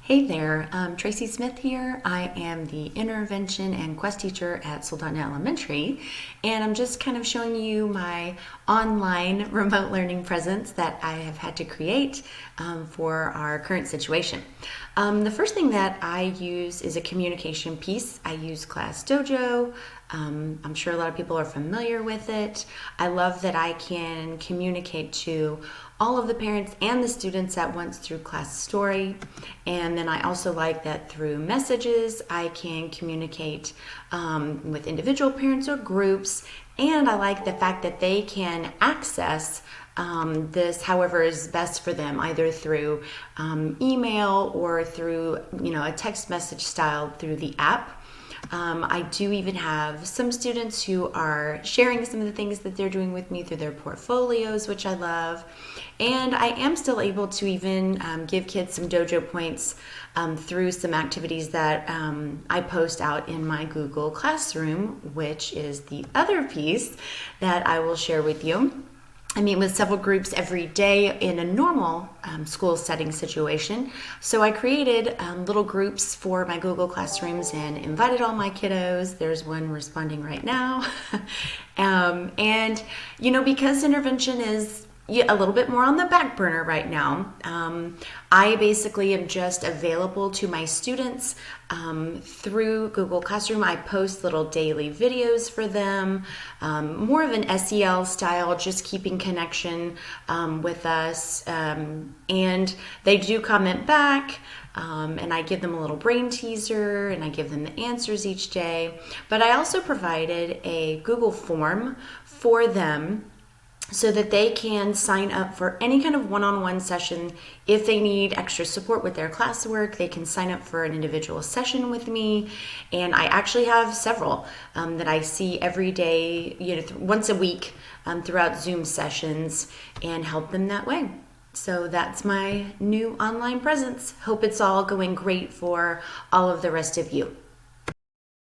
Hey there, Tracy Smith here. I am the intervention and quest teacher at Sultana Elementary, and I'm just kind of showing you my online remote learning presence that I have had to create for our current situation. The first thing that I use is a communication piece. I use Class Dojo. I'm sure a lot of people are familiar with it. I love that I can communicate to all of the parents and the students at once through Class Story. And then I also like that through messages I can communicate with individual parents or groups. And I like the fact that they can access this however is best for them, either through email or through a text message style through the app. I do even have some students who are sharing some of the things that they're doing with me through their portfolios, which I love. And I am still able to even give kids some dojo points through some activities that I post out in my Google Classroom, which is the other piece that I will share with you. I meet with several groups every day in a normal school setting situation. So I created little groups for my Google Classrooms and invited all my kiddos. There's one responding right now. And because intervention is a little bit more on the back burner right now, I basically am just available to my students through Google Classroom. I post little daily videos for them, more of an SEL style, just keeping connection with us. And they do comment back. And I give them a little brain teaser and I give them the answers each day. But I also provided a Google form for them so that they can sign up for any kind of one-on-one session. If they need extra support with their classwork, they can sign up for an individual session with me. And I actually have several that I see every day, once a week throughout Zoom sessions, and help them that way. So that's my new online presence. Hope it's all going great for all of the rest of you.